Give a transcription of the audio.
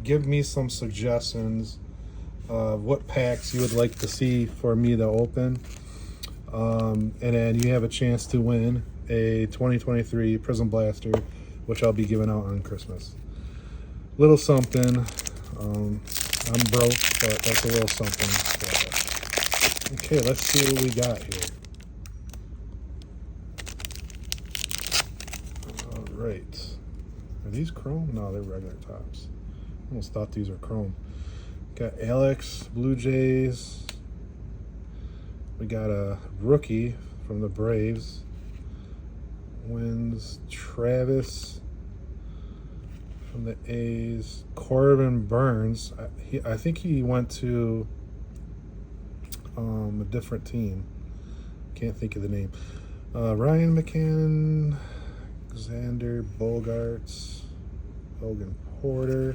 give me some suggestions of what packs you would like to see for me to open. And then you have a chance to win a 2023 Prism Blaster, which I'll be giving out on Christmas. Little something. I'm broke, but that's a little something. So, okay, let's see what we got here. All right. Are these chrome? No, they're regular tops. I almost thought these were chrome. Got Alex, Blue Jays. We got a rookie from the Braves. Wins Travis from the A's. Corbin Burns. I think he went to a different team. Can't think of the name. Ryan McCann, Xander Bogaerts, Logan Porter.